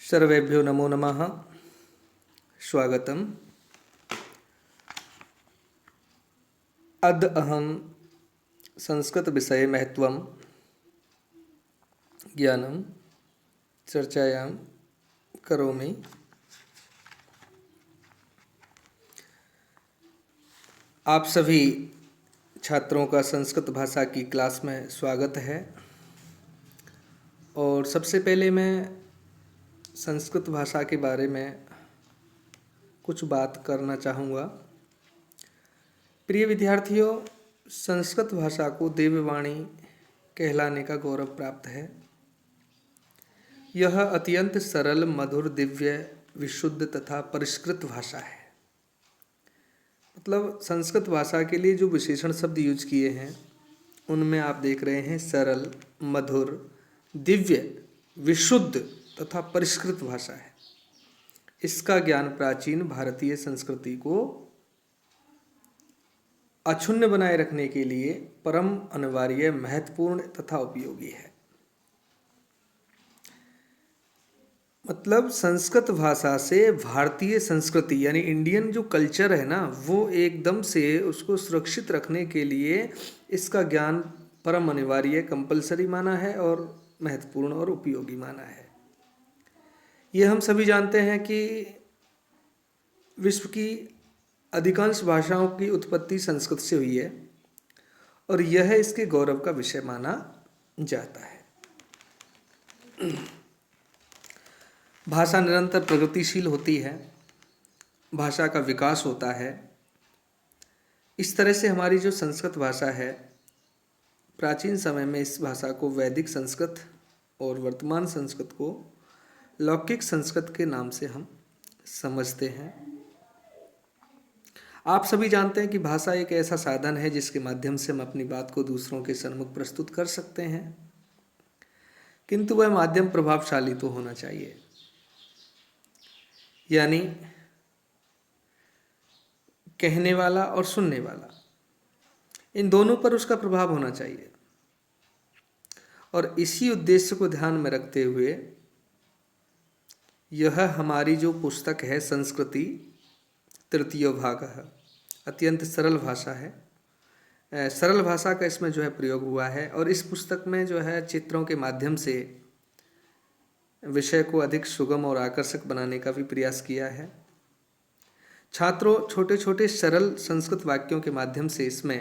सर्वेभ्यो नमो नमः। स्वागतम्। अद्य अहं संस्कृतविषये महत्त्वं ज्ञानं चर्चायां करोमि। आप सभी छात्रों का संस्कृत भाषा की क्लास में स्वागत है। और सबसे पहले मैं संस्कृत भाषा के बारे में कुछ बात करना चाहूँगा। प्रिय विद्यार्थियों, संस्कृत भाषा को देववाणी कहलाने का गौरव प्राप्त है। यह अत्यंत सरल, मधुर, दिव्य, विशुद्ध तथा परिष्कृत भाषा है। मतलब संस्कृत भाषा के लिए जो विशेषण शब्द यूज किए हैं उनमें आप देख रहे हैं सरल, मधुर, दिव्य, विशुद्ध तथा परिष्कृत भाषा है। इसका ज्ञान प्राचीन भारतीय संस्कृति को अक्षुण्ण बनाए रखने के लिए परम अनिवार्य, महत्वपूर्ण तथा उपयोगी है। मतलब संस्कृत भाषा से भारतीय संस्कृति यानी इंडियन जो कल्चर है ना, वो एकदम से उसको सुरक्षित रखने के लिए इसका ज्ञान परम अनिवार्य, कंपलसरी माना है और महत्वपूर्ण और उपयोगी माना है। ये हम सभी जानते हैं कि विश्व की अधिकांश भाषाओं की उत्पत्ति संस्कृत से हुई है और यह इसके गौरव का विषय माना जाता है। भाषा निरंतर प्रगतिशील होती है, भाषा का विकास होता है। इस तरह से हमारी जो संस्कृत भाषा है, प्राचीन समय में इस भाषा को वैदिक संस्कृत और वर्तमान संस्कृत को लौकिक संस्कृत के नाम से हम समझते हैं। आप सभी जानते हैं कि भाषा एक ऐसा साधन है जिसके माध्यम से हम अपनी बात को दूसरों के सम्मुख प्रस्तुत कर सकते हैं, किंतु वह माध्यम प्रभावशाली तो होना चाहिए। यानी कहने वाला और सुनने वाला, इन दोनों पर उसका प्रभाव होना चाहिए। और इसी उद्देश्य को ध्यान में रखते हुए यह हमारी जो पुस्तक है संस्कृति तृतीयो भागः, अत्यंत सरल भाषा है। सरल भाषा का इसमें जो है प्रयोग हुआ है और इस पुस्तक में जो है चित्रों के माध्यम से विषय को अधिक सुगम और आकर्षक बनाने का भी प्रयास किया है। छात्रों, छोटे छोटे सरल संस्कृत वाक्यों के माध्यम से इसमें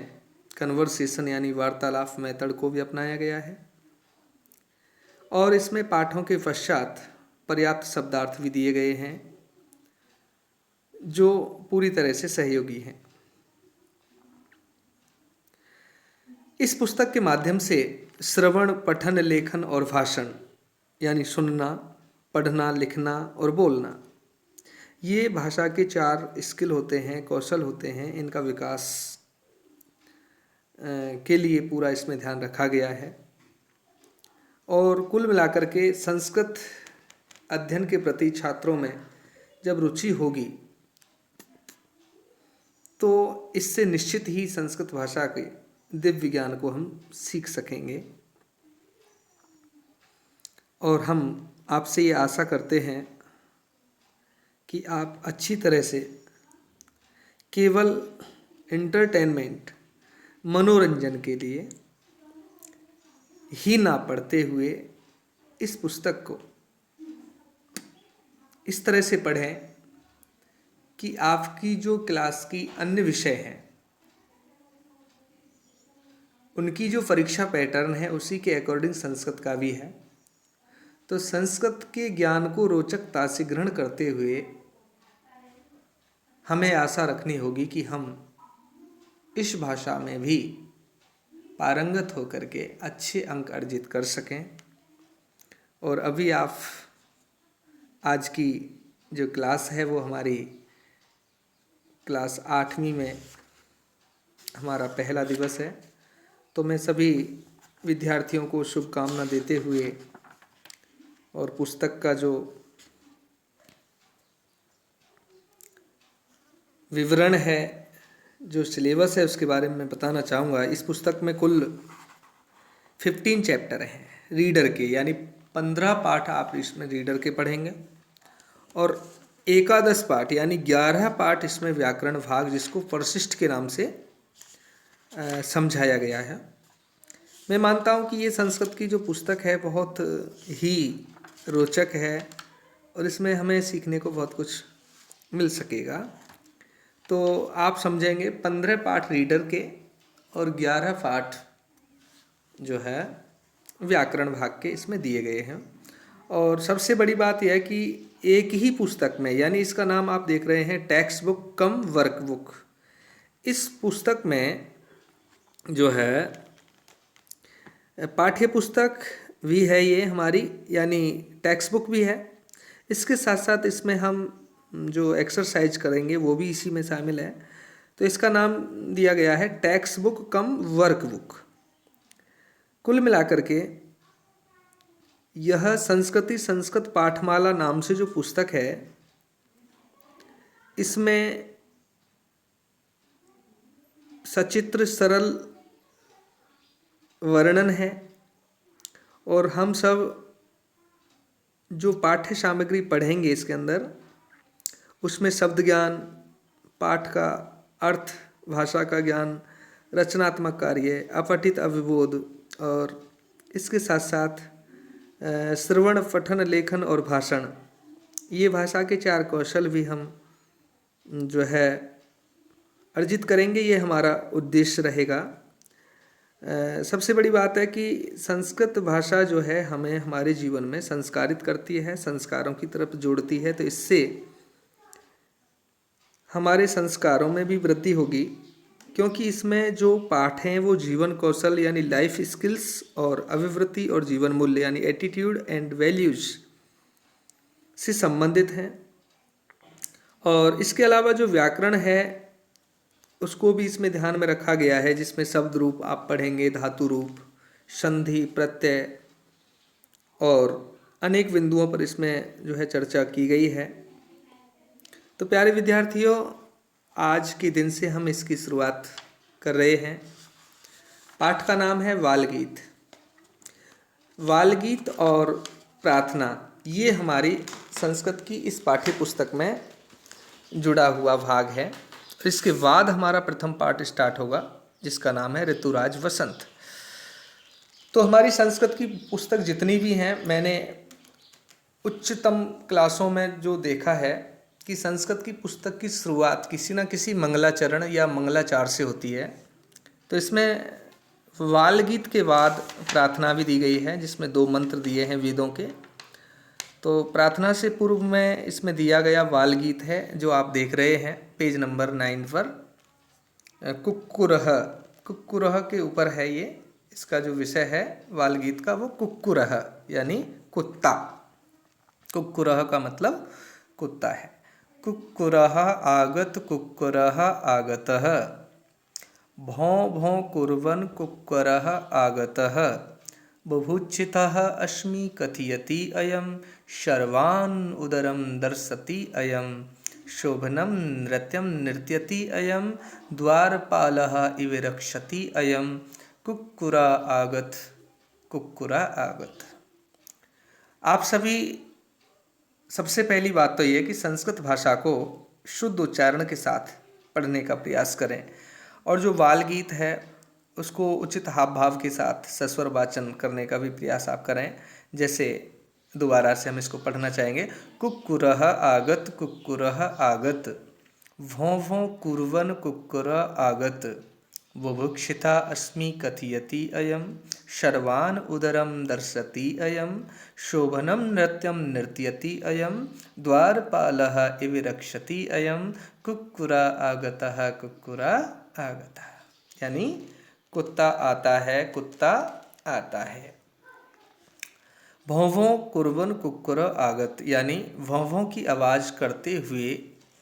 कन्वर्सेशन यानी वार्तालाप मेथड को भी अपनाया गया है और इसमें पाठों के पश्चात पर्याप्त शब्दार्थ भी दिए गए हैं जो पूरी तरह से सहयोगी हैं। इस पुस्तक के माध्यम से श्रवण, पठन, लेखन और भाषण यानी सुनना, पढ़ना, लिखना और बोलना, ये भाषा के 4 स्किल होते हैं, कौशल होते हैं। इनका विकास के लिए पूरा इसमें ध्यान रखा गया है। और कुल मिलाकर के संस्कृत अध्ययन के प्रति छात्रों में जब रुचि होगी तो इससे निश्चित ही संस्कृत भाषा के दिव्य ज्ञान को हम सीख सकेंगे। और हम आपसे ये आशा करते हैं कि आप अच्छी तरह से केवल एंटरटेनमेंट, मनोरंजन के लिए ही ना पढ़ते हुए इस पुस्तक को इस तरह से पढ़ें कि आपकी जो क्लास की अन्य विषय हैं उनकी जो परीक्षा पैटर्न है उसी के अकॉर्डिंग संस्कृत का भी है। तो संस्कृत के ज्ञान को रोचकता से ग्रहण करते हुए हमें आशा रखनी होगी कि हम इस भाषा में भी पारंगत होकर के अच्छे अंक अर्जित कर सकें। और अभी आप आज की जो क्लास है वो हमारी क्लास 8वीं में हमारा पहला दिवस है। तो मैं सभी विद्यार्थियों को शुभकामना देते हुए और पुस्तक का जो विवरण है, जो सिलेबस है, उसके बारे में बताना चाहूँगा। इस पुस्तक में कुल 15 चैप्टर हैं रीडर के, यानी 15 पाठ आप इसमें रीडर के पढ़ेंगे और एकादश पाठ यानी 11 पाठ इसमें व्याकरण भाग, जिसको परिशिष्ट के नाम से समझाया गया है। मैं मानता हूँ कि ये संस्कृत की जो पुस्तक है बहुत ही रोचक है और इसमें हमें सीखने को बहुत कुछ मिल सकेगा। तो आप समझेंगे 15 पाठ रीडर के और 11 पाठ जो है व्याकरण भाग के इसमें दिए गए हैं। और सबसे बड़ी बात यह है कि एक ही पुस्तक में, यानी इसका नाम आप देख रहे हैं टेक्स्ट बुक कम वर्क बुक, इस पुस्तक में जो है पाठ्य पुस्तक भी है ये हमारी, यानी टेक्स्ट बुक भी है। इसके साथ साथ इसमें हम जो एक्सरसाइज करेंगे वो भी इसी में शामिल है। तो इसका नाम दिया गया है टेक्स्ट बुक कम वर्क बुक। कुल मिलाकर के यह संस्कृत पाठमाला नाम से जो पुस्तक है, इसमें सचित्र सरल वर्णन है और हम सब जो पाठ्य सामग्री पढ़ेंगे इसके अंदर, उसमें शब्द ज्ञान, पाठ का अर्थ, भाषा का ज्ञान, रचनात्मक कार्य, अपठित अविबोध और इसके साथ साथ श्रवण, पठन, लेखन और भाषण, ये भाषा के 4 कौशल भी हम जो है अर्जित करेंगे। ये हमारा उद्देश्य रहेगा। सबसे बड़ी बात है कि संस्कृत भाषा जो है हमें हमारे जीवन में संस्कारित करती है, संस्कारों की तरफ जोड़ती है। तो इससे हमारे संस्कारों में भी वृद्धि होगी, क्योंकि इसमें जो पाठ हैं वो जीवन कौशल यानी लाइफ स्किल्स और अभिवृत्ति और जीवन मूल्य यानी एटीट्यूड एंड वैल्यूज से संबंधित हैं। और इसके अलावा जो व्याकरण है उसको भी इसमें ध्यान में रखा गया है, जिसमें शब्द रूप आप पढ़ेंगे, धातु रूप, संधि, प्रत्यय और अनेक बिंदुओं पर इसमें जो है चर्चा की गई है। तो प्यारे विद्यार्थियों, आज के दिन से हम इसकी शुरुआत कर रहे हैं। पाठ का नाम है वालगीत। वालगीत और प्रार्थना, ये हमारी संस्कृत की इस पाठ्य पुस्तक में जुड़ा हुआ भाग है। इसके बाद हमारा प्रथम पाठ स्टार्ट होगा, जिसका नाम है ऋतुराज वसंत। तो हमारी संस्कृत की पुस्तक जितनी भी हैं, मैंने उच्चतम क्लासों में जो देखा है कि संस्कृत की पुस्तक की शुरुआत किसी न किसी मंगलाचरण या मंगलाचार से होती है। तो इसमें वालगीत के बाद प्रार्थना भी दी गई है, जिसमें 2 मंत्र दिए हैं वेदों के। तो प्रार्थना से पूर्व में इसमें दिया गया वालगीत है, जो आप देख रहे हैं पेज नंबर 9 पर। कुक्कुरह, कुक्कुरह के ऊपर है ये। इसका जो विषय है वालगीत का वो कुक्कुरह यानी कुत्ता। कुक्कुरह का मतलब कुत्ता है। कुक्कुरः आगत कुक्कुरः आगतः, भौं भौं कुर्वन् कुक्कुरः आगतः, बुभुक्षितः अस्मि कथयति अयं, शर्वान् उदरं दर्शति अयं, शोभनं नृत्यं नृत्यति अयं, द्वारपालः इव रक्षति अयं, कुक्कुरा आगत कुक्कुरा आगत। आप सभी, सबसे पहली बात तो ये कि संस्कृत भाषा को शुद्ध उच्चारण के साथ पढ़ने का प्रयास करें और जो वालगीत है उसको उचित हाव भाव के साथ सस्वर वाचन करने का भी प्रयास आप करें। जैसे दोबारा से हम इसको पढ़ना चाहेंगे। कुक्कुरः आगत कुक्कुरः आगत, भौं भौं कुर्वन् कुक्कुरः आगत, बुभुक्षिता अस्मि कथयति अयं, शर्वान् उदरं दर्शति अयं, शोभनं नृत्यं नृत्यति अयं, द्वारपालः इव रक्षति अयं, कुक्कुरा आगतः कुक्कुरा आगतः। यानी कुत्ता आता है, कुत्ता आता है। भौं भौं कुर्वन् कुक्कुर आगत, यानी भौं भौं की आवाज़ करते हुए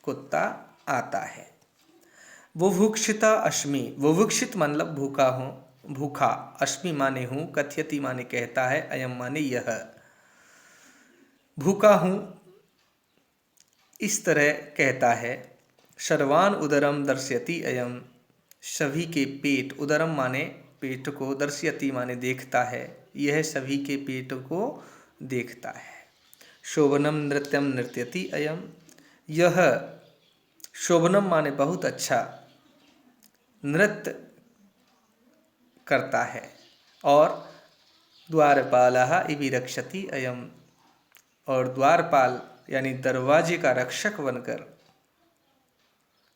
कुत्ता आता है। बुभुक्षिता अस्मि, बुभुक्षित मतलब भूखा हूँ, भूखा, अस्मि माने हूँ, कथयति माने कहता है, अयम माने यह, भूखा हूँ इस तरह कहता है। शर्वान उदरम दर्शयति अयम, सभी के पेट, उदरम माने पेट को, दर्शयति माने देखता है, यह सभी के पेट को देखता है। शोभनम नृत्यम नृत्यति अयम। यह शोभनम माने बहुत अच्छा नृत्य करता है, और द्वारपालः इति रक्षति अयम, और द्वारपाल यानी दरवाजे का रक्षक बनकर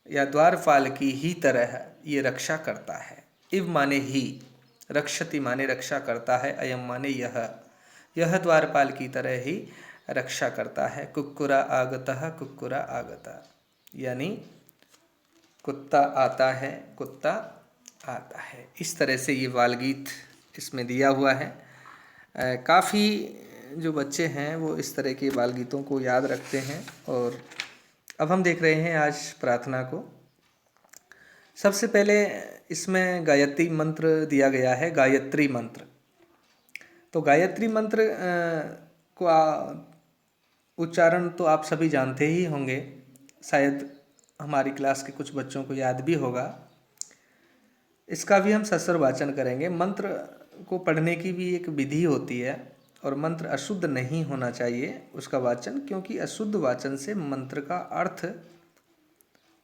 या द्वारपाल की ही तरह ये रक्षा करता है। इव माने ही, रक्षति माने रक्षा करता है, अयम माने यह द्वारपाल की तरह ही रक्षा करता है। कुक्कुरा आगतः कुक्कुरा आगता, यानी कुत्ता आता है कुत्ता आता है। इस तरह से ये बाल गीत इसमें दिया हुआ है। काफ़ी जो बच्चे हैं वो इस तरह के बाल गीतों को याद रखते हैं। और अब हम देख रहे हैं आज प्रार्थना को। सबसे पहले इसमें गायत्री मंत्र दिया गया है, गायत्री मंत्र। तो गायत्री मंत्र को उच्चारण तो आप सभी जानते ही होंगे, शायद हमारी क्लास के कुछ बच्चों को याद भी होगा। इसका भी हम सस्वर वाचन करेंगे। मंत्र को पढ़ने की भी एक विधि होती है, और मंत्र अशुद्ध नहीं होना चाहिए उसका वाचन, क्योंकि अशुद्ध वाचन से मंत्र का अर्थ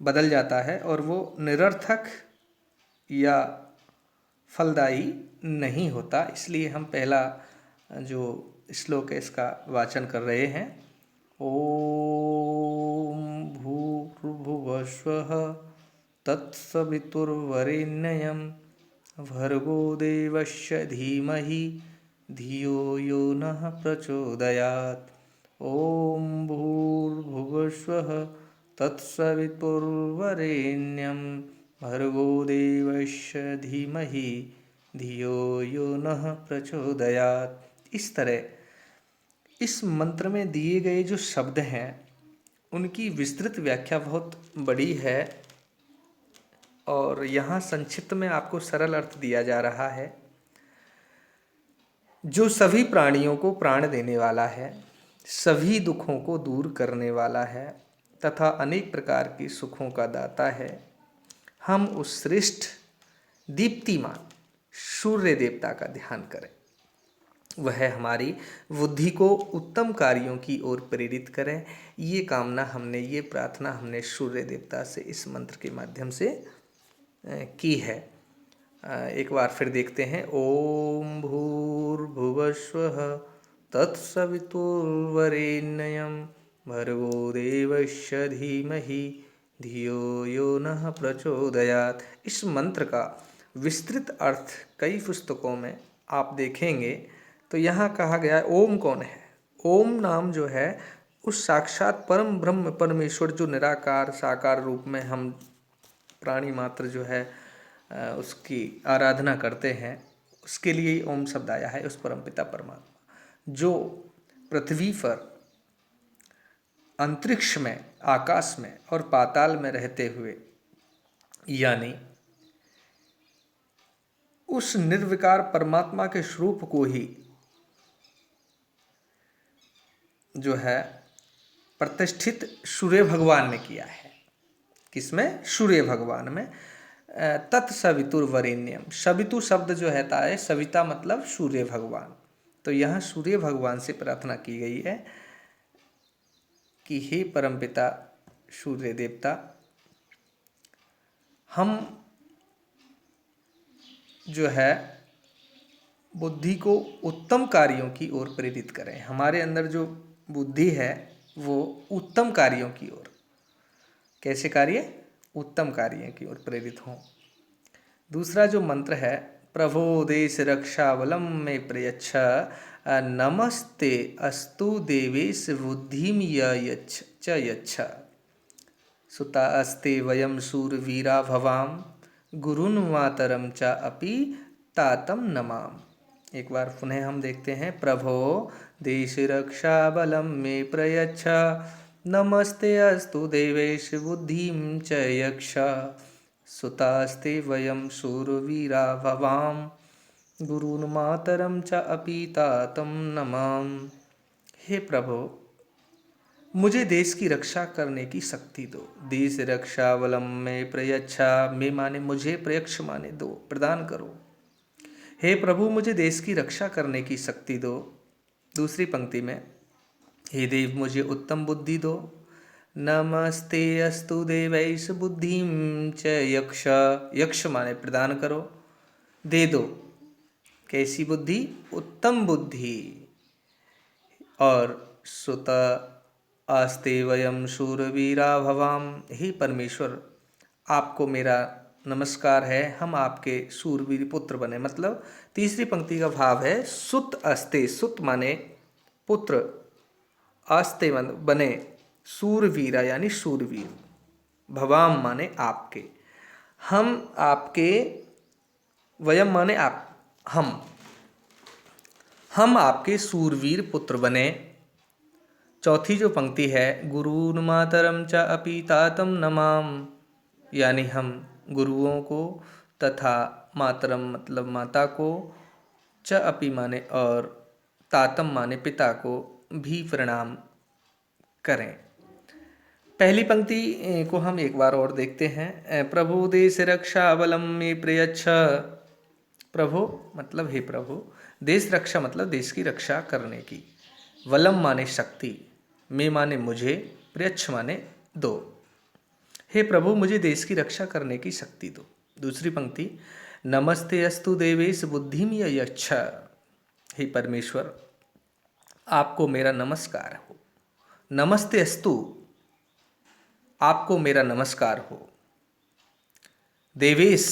बदल जाता है और वो निरर्थक या फलदायी नहीं होता। इसलिए हम पहला जो श्लोक है इसका वाचन कर रहे हैं। ओम भूर्भुवस्वः तत्सवितुर्वरेण्यं भर्गो देवस्य धीमहि धियो यो नः प्रचोदयात्। ओम भूर्भुवस्वः तत्सवितुर्वरेण्यं भर्गो देवस्य धीमहि धियो यो नः प्रचोदयात्। इस तरह इस मंत्र में दिए गए जो शब्द हैं उनकी विस्तृत व्याख्या बहुत बड़ी है, और यहाँ संक्षिप्त में आपको सरल अर्थ दिया जा रहा है। जो सभी प्राणियों को प्राण देने वाला है, सभी दुखों को दूर करने वाला है तथा अनेक प्रकार के सुखों का दाता है, हम उस श्रेष्ठ दीप्तिमान सूर्य देवता का ध्यान करें। वह हमारी बुद्धि को उत्तम कार्यों की ओर प्रेरित करें। ये कामना हमने, ये प्रार्थना हमने सूर्य देवता से इस मंत्र के माध्यम से की है। एक बार फिर देखते हैं। ओम भूर्भुवस्वः तत्सवितुर्वरेण्यं भर्गो देवस्य धीमहि धियो यो नः प्रचोदयात्। इस मंत्र का विस्तृत अर्थ कई पुस्तकों में आप देखेंगे तो यहाँ कहा गया है ओम कौन है। ओम नाम जो है उस साक्षात परम ब्रह्म परमेश्वर जो निराकार साकार रूप में हम प्राणी मात्र जो है उसकी आराधना करते हैं, उसके लिए ओम शब्द आया है। उस परमपिता परमात्मा जो पृथ्वी पर, अंतरिक्ष में, आकाश में और पाताल में रहते हुए, यानी उस निर्विकार परमात्मा के स्वरूप को ही जो है प्रतिष्ठित सूर्य भगवान ने किया है। किसमें? सूर्य भगवान में। तत्सवितुर्वरेण्यम, सवितु शब्द जो है सविता मतलब सूर्य भगवान। तो यहाँ सूर्य भगवान से प्रार्थना की गई है कि हे परमपिता सूर्य देवता, हम जो है बुद्धि को उत्तम कार्यों की ओर प्रेरित करें। हमारे अंदर जो बुद्धि है वो उत्तम कार्यों की ओर, कैसे कार्य? उत्तम कार्यों की ओर प्रेरित हों। दूसरा जो मंत्र है, प्रभो देश रक्षावलम में प्रयच्छ नमस्ते अस्तु देवेश बुद्धिम च यच्छ सुता अस्ते वयम शूरवीरा भवाम गुरुन मातरम च अपि तातम नमाम। एक बार पुनः हम देखते हैं। प्रभो देश रक्षा बलम में प्रयच्छ नमस्ते अस्तु देवेश बुद्धिम च यक्ष सुतास्ते वयम शूरवीरा भवाम गुरुन मातरम च अपि तातम नमाम। हे प्रभु, मुझे देश की रक्षा करने की शक्ति दो। देश रक्षा बलम में प्रयच्छा, में माने मुझे, प्रयक्ष माने दो, प्रदान करो। हे प्रभु, मुझे देश की रक्षा करने की शक्ति दो। दूसरी पंक्ति में हे देव मुझे उत्तम बुद्धि दो। नमस्ते अस्तु देवैष बुद्धिं च यक्ष, यक्ष माने प्रदान करो, दे दो। कैसी बुद्धि? उत्तम बुद्धि। और सुत आस्ते वयम शूरवीरा भवाम, हे परमेश्वर आपको मेरा नमस्कार है, हम आपके शूरवीर पुत्र बने। मतलब तीसरी पंक्ति का भाव है सुत अस्ते, सुत माने पुत्र, आस्ते बने, शूरवीरा यानी शूरवीर, भवाम माने आपके, हम आपके, वयम माने आप, हम आपके शूरवीर पुत्र बने। चौथी जो पंक्ति है गुरून् मातरम च अपि तातम नमाम, यानी हम गुरुओं को तथा मातरम मतलब माता को, च अपि माने और, तातम माने पिता को भी प्रणाम करें। पहली पंक्ति को हम एक बार और देखते हैं। प्रभु देश रक्षा बलम में प्रयच्छ, प्रभु मतलब हे प्रभु, देश रक्षा मतलब देश की रक्षा करने की, वलम माने शक्ति, में माने मुझे, प्रयच्छ माने दो। हे प्रभु मुझे देश की रक्षा करने की शक्ति दो। दूसरी पंक्ति नमस्ते अस्तु देवेश बुद्धिम यच्छ, हे परमेश्वर आपको मेरा नमस्कार हो। नमस्ते अस्तु आपको मेरा नमस्कार हो। देवेश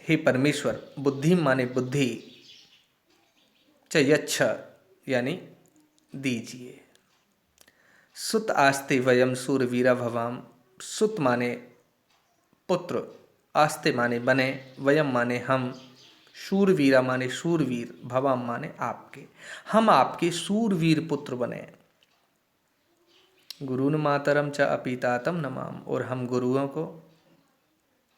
हे परमेश्वर, बुद्धिम माने बुद्धि, च यच्छ यानी दीजिए। सुत आस्ते वयम शूरवीरा भवाम, सुत माने पुत्र, आस्ते माने बने, वयम माने हम, शूरवीरा माने शूरवीर, भवाम माने आपके, हम आपके शूरवीर पुत्र बने। गुरुन् मातरम च अपि तातम नमाम, और हम गुरुओं को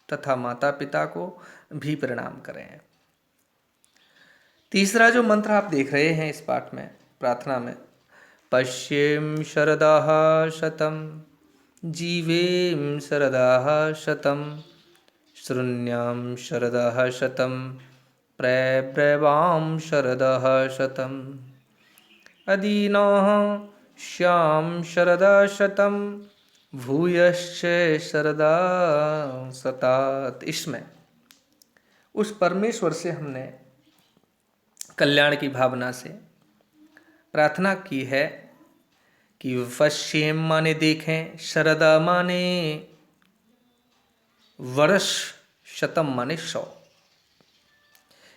तथा माता पिता को भी प्रणाम करें। तीसरा जो मंत्र आप देख रहे हैं इस पाठ में, प्रार्थना में, पश्येम शरदः शतम जीवेम शरदः शतम शृण्याम शरदः शतम प्रब्रवाम शरदः शतम अदीनः श्याम शरदः शतम भूयश्च शरदा शतात। इसमें उस परमेश्वर से हमने कल्याण की भावना से प्रार्थना की है कि वश्येम माने देखें, शरदा माने वर्ष, शतम माने 100,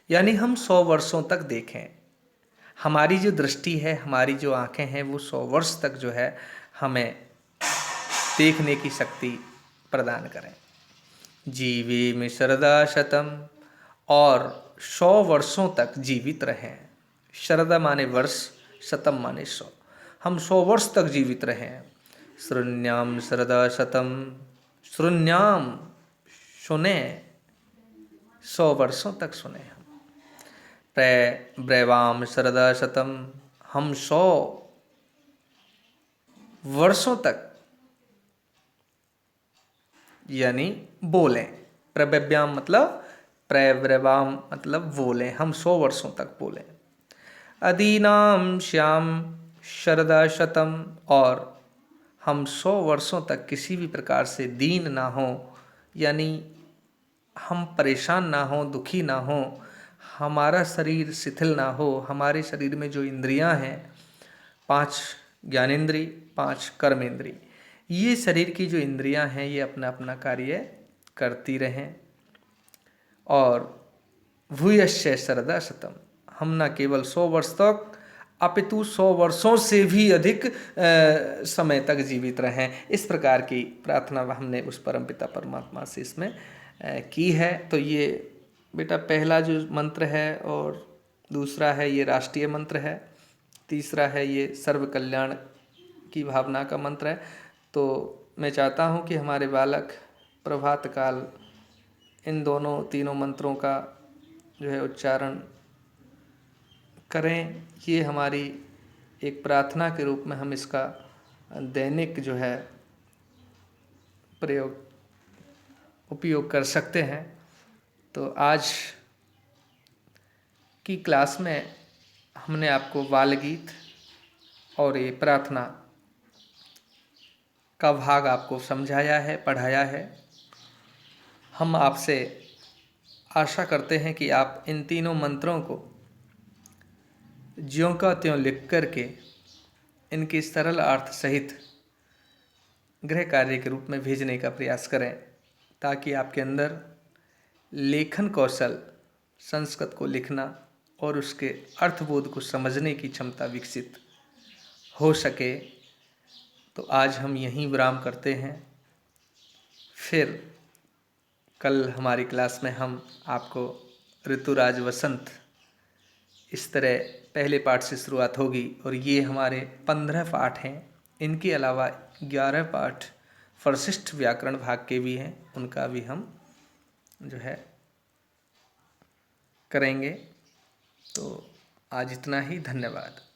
यानी हम 100 वर्षों तक देखें। हमारी जो दृष्टि है, हमारी जो आंखें हैं, वो 100 वर्ष तक जो है हमें देखने की शक्ति प्रदान करें। जीवे में शरदा शतम, और 100 वर्षों तक जीवित रहें। शरदा माने वर्ष, शतम माने 100, हम 100 वर्ष तक जीवित रहें। शृण्याम शरदा शतम, शृण्याम सुने, 100 वर्षों तक सुने हम। ब्रवाम शरदा शतम, हम 100 वर्षों तक यानी बोलें। प्रब्याम मतलब प्रब्रवाम मतलब बोलें, हम 100 वर्षों तक बोलें। अदीनाम श्याम शरदा शतम, और हम 100 वर्षों तक किसी भी प्रकार से दीन ना हो, यानी हम परेशान ना हो, दुखी ना हो, हमारा शरीर शिथिल ना हो। हमारे शरीर में जो इंद्रियां हैं, 5 ज्ञानेंद्री, 5 कर्मेंद्री, ये शरीर की जो इंद्रियां हैं ये अपना अपना कार्य करती रहें। और भूयश्च शरदा शतम, हम न केवल 100 वर्ष तक अपितु 100 वर्षों से भी अधिक समय तक जीवित रहें। इस प्रकार की प्रार्थना हमने उस परमपिता परमात्मा से इसमें की है। तो ये बेटा पहला जो मंत्र है, और दूसरा है ये राष्ट्रीय मंत्र है, तीसरा है ये सर्व कल्याण की भावना का मंत्र है। तो मैं चाहता हूँ कि हमारे बालक प्रभात काल इन दोनों तीनों मंत्रों का जो है उच्चारण करें। ये हमारी एक प्रार्थना के रूप में हम इसका दैनिक जो है उपयोग कर सकते हैं। तो आज की क्लास में हमने आपको बाल गीत और ये प्रार्थना का भाग आपको समझाया है, पढ़ाया है। हम आपसे आशा करते हैं कि आप इन तीनों मंत्रों को ज्यों का त्यों लिख करके इनकी सरल अर्थ सहित गृह कार्य के रूप में भेजने का प्रयास करें, ताकि आपके अंदर लेखन कौशल, संस्कृत को लिखना और उसके अर्थबोध को समझने की क्षमता विकसित हो सके। तो आज हम यहीं विराम करते हैं। फिर कल हमारी क्लास में हम आपको ऋतुराज वसंत इस तरह पहले पाठ से शुरुआत होगी, और ये हमारे 15 पाठ हैं। इनके अलावा 11 पाठ परिशिष्ट व्याकरण भाग के भी हैं, उनका भी हम जो है करेंगे। तो आज इतना ही, धन्यवाद।